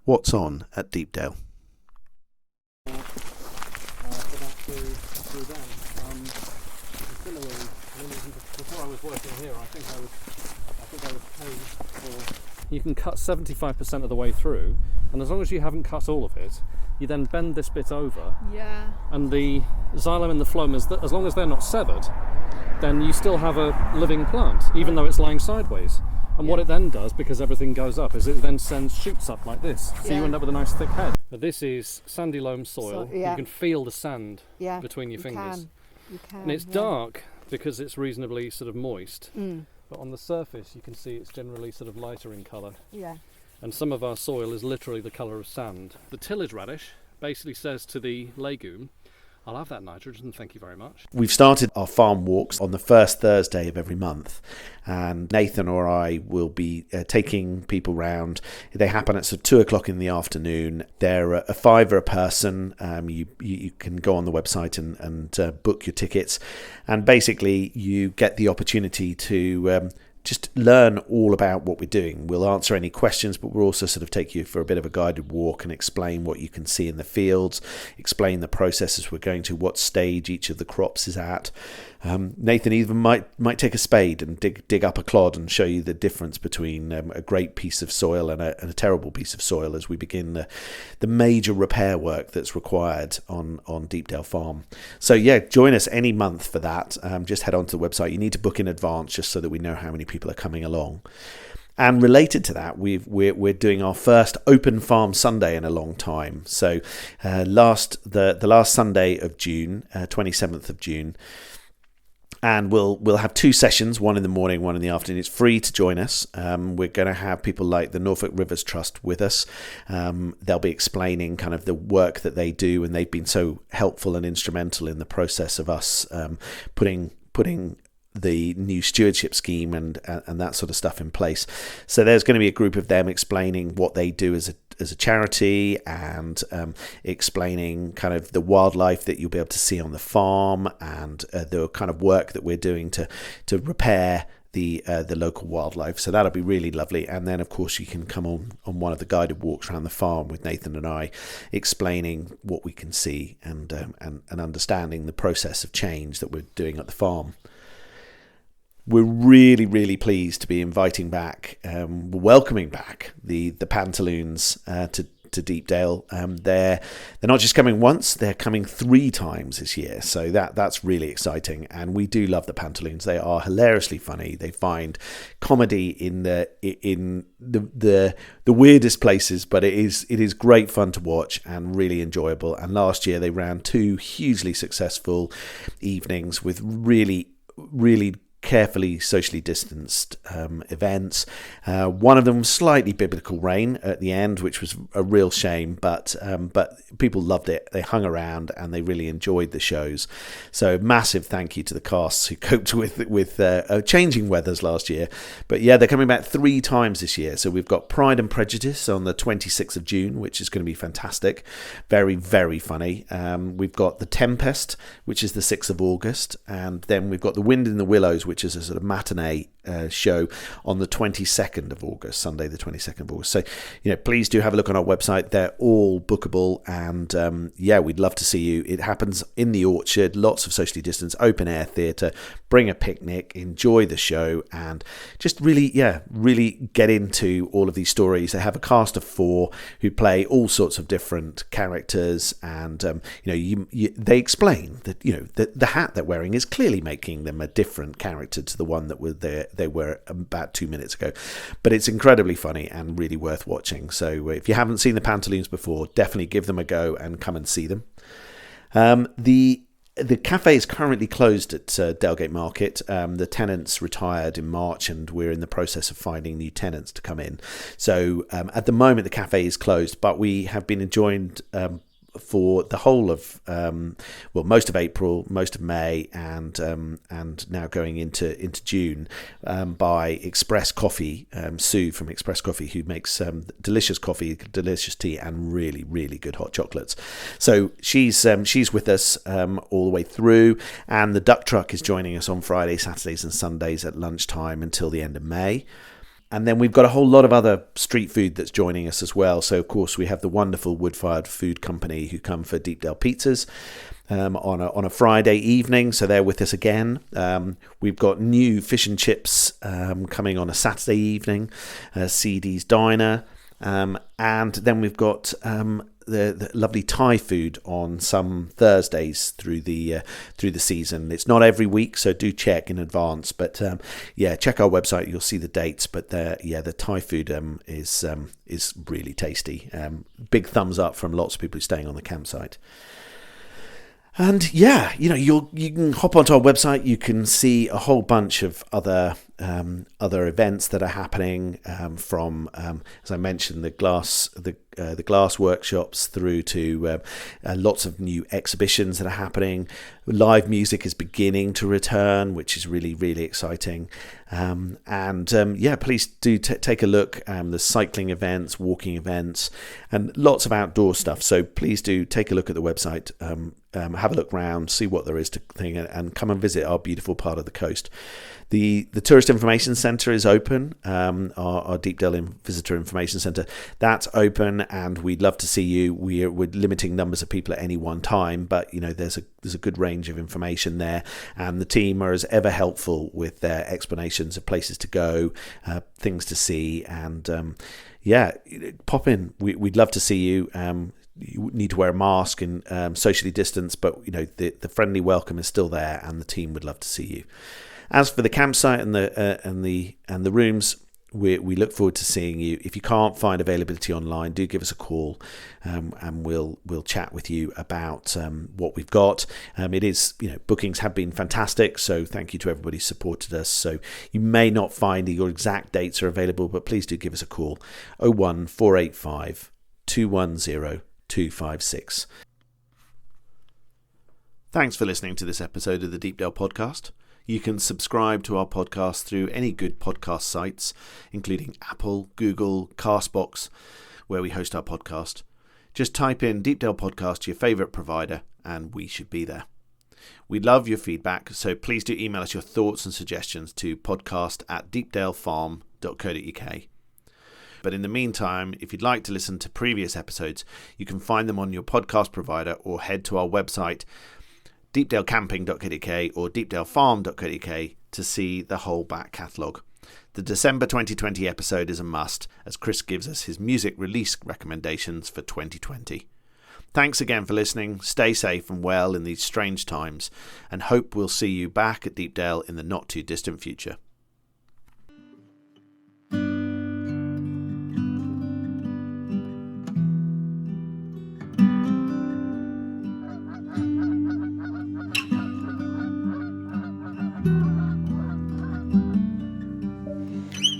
What's on at Deepdale? Before I was working here, I think I was paid for. You can cut 75% of the way through, and as long as you haven't cut all of it, you then bend this bit over. Yeah. And the xylem and the phloem, as long as they're not severed, then you still have a living plant, even though it's lying sideways. And what it then does, because everything goes up, is it then sends shoots up like this. So you end up with a nice thick head. But this is sandy loam soil. You can feel the sand between your fingers. You can. And it's dark because it's reasonably sort of moist. But on the surface you can see it's generally sort of lighter in colour. Yeah. And some of our soil is literally the colour of sand. The tillage radish basically says to the legume, I'll have that nitrogen, thank you very much. We've started our farm walks on the first Thursday of every month, and Nathan or I will be taking people round. They happen at sort of 2 o'clock in the afternoon. They're a £5 a person. You can go on the website and book your tickets, and basically you get the opportunity to just learn all about what we're doing. We'll answer any questions, but we'll also sort of take you for a bit of a guided walk and explain what you can see in the fields, explain the processes we're going to, what stage each of the crops is at. Nathan even might take a spade and dig up a clod and show you the difference between a great piece of soil and a terrible piece of soil as we begin the major repair work that's required on Deepdale Farm. So yeah, join us any month for that. Just head on to the website. You need to book in advance just so that we know how many people are coming along. And related to that, we're doing our first open farm Sunday in a long time. So the last Sunday of June, 27th of June, and we'll have 2 sessions, one in the morning, one in the afternoon. It's free to join us. We're going to have people like the Norfolk Rivers Trust with us. They'll be explaining kind of the work that they do, and they've been so helpful and instrumental in the process of us putting the new stewardship scheme and that sort of stuff in place. So there's going to be a group of them explaining what they do as a charity, and explaining kind of the wildlife that you'll be able to see on the farm, and the kind of work that we're doing to repair the local wildlife. So that'll be really lovely. And then of course you can come on one of the guided walks around the farm with Nathan and I, explaining what we can see and understanding the process of change that we're doing at the farm. We're really, really pleased to be inviting back, welcoming back the Pantaloons to Deepdale. They're not just coming once; they're coming 3 times this year. So that's really exciting, and we do love the Pantaloons. They are hilariously funny. They find comedy in the weirdest places, but it is great fun to watch and really enjoyable. And last year they ran 2 hugely successful evenings with really carefully socially distanced events. One of them was slightly biblical rain at the end, which was a real shame, but people loved it. They hung around and they really enjoyed the shows. So massive thank you to the casts who coped with changing weathers last year. But yeah, they're coming back 3 times this year. So we've got Pride and Prejudice on the 26th of June, which is going to be fantastic. Very, very funny. We've got The Tempest, which is the 6th of August. And then we've got The Wind in the Willows, which is a sort of matinee show on the 22nd of August, Sunday the 22nd of August. So, please do have a look on our website. They're all bookable, and we'd love to see you. It happens in the Orchard, lots of socially distanced, open air theatre. Bring a picnic, enjoy the show, and just really get into all of these stories. They have a cast of 4 who play all sorts of different characters, and they explain that the hat they're wearing is clearly making them a different character to the one that they were about 2 minutes ago. But it's incredibly funny and really worth watching. So if you haven't seen the Pantaloons before, definitely give them a go and come and see them. The cafe is currently closed at Dalegate Market. The tenants retired in March, and we're in the process of finding new tenants to come in. So at the moment the cafe is closed, but we have been enjoined for the whole of most of April, most of May, and now going into June by Express Coffee, Sue from Express Coffee, who makes delicious coffee, delicious tea, and really, really good hot chocolates. So she's with us all the way through, and the Duck Truck is joining us on Fridays, Saturdays, and Sundays at lunchtime until the end of May. And then we've got a whole lot of other street food that's joining us as well. So, of course, we have the wonderful Wood-Fired Food Company who come for Deepdale Pizzas on a Friday evening. So they're with us again. We've got new fish and chips coming on a Saturday evening, CD's Diner. And then we've got the lovely Thai food on some Thursdays through the season. It's not every week, so do check in advance. But check our website; you'll see the dates. But the Thai food is really tasty. Big thumbs up from lots of people who are staying on the campsite. And you can hop onto our website. You can see a whole bunch of other events that are happening from, as I mentioned, the glass workshops through to lots of new exhibitions that are happening. Live music is beginning to return, which is really, really exciting. Please do take a look. There's cycling events, walking events, and lots of outdoor stuff. So please do take a look at the website. Have a look around, see what there is to think, and come and visit our beautiful part of the coast. The Tourist Information Centre is open, our Deepdale Visitor Information Centre. That's open, and we'd love to see you. We're limiting numbers of people at any one time, but there's a good range of information there, and the team are as ever helpful with their explanations of places to go, things to see, and pop in. We'd love to see you. You need to wear a mask and socially distance, but the friendly welcome is still there, and the team would love to see you. As for the campsite and the rooms, we look forward to seeing you. If you can't find availability online, do give us a call, and we'll chat with you about what we've got. It is, bookings have been fantastic, so thank you to everybody who supported us. So you may not find your exact dates are available, but please do give us a call. 01485 210 256. Thanks for listening to this episode of the Deepdale Podcast. You can subscribe to our podcast through any good podcast sites, including Apple, Google, Castbox, where we host our podcast. Just type in Deepdale Podcast to your favourite provider, and we should be there. We love your feedback, so please do email us your thoughts and suggestions to podcast@deepdalefarm.co.uk. But in the meantime, if you'd like to listen to previous episodes, you can find them on your podcast provider or head to our website, deepdalecamping.co.uk or deepdalefarm.co.uk, to see the whole back catalogue. The December 2020 episode is a must, as Chris gives us his music release recommendations for 2020. Thanks again for listening. Stay safe and well in these strange times, and hope we'll see you back at Deepdale in the not too distant future.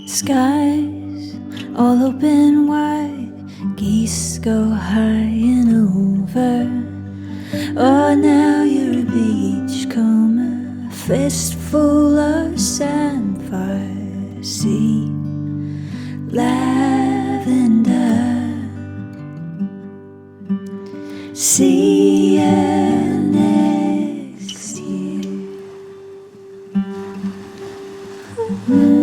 Skies all open wide, geese go high and over. Oh, now you're a beachcomber, fistful of sandfire, sea, lavender, see you next year. Ooh.